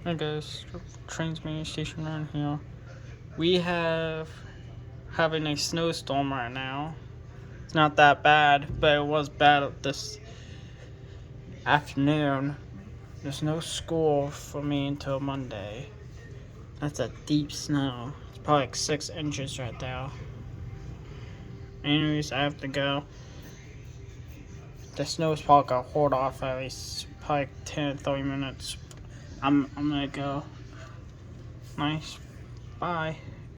Hey guys, Transmission Station around here. We have having a snowstorm right now. It's not that bad, but it was bad this afternoon. There's no school for me until Monday. That's a deep snow. It's probably like 6 inches right now. Anyways, I have to go. The snow is probably gonna hold off at least probably 10 30 minutes. I'm gonna go. Nice. Bye.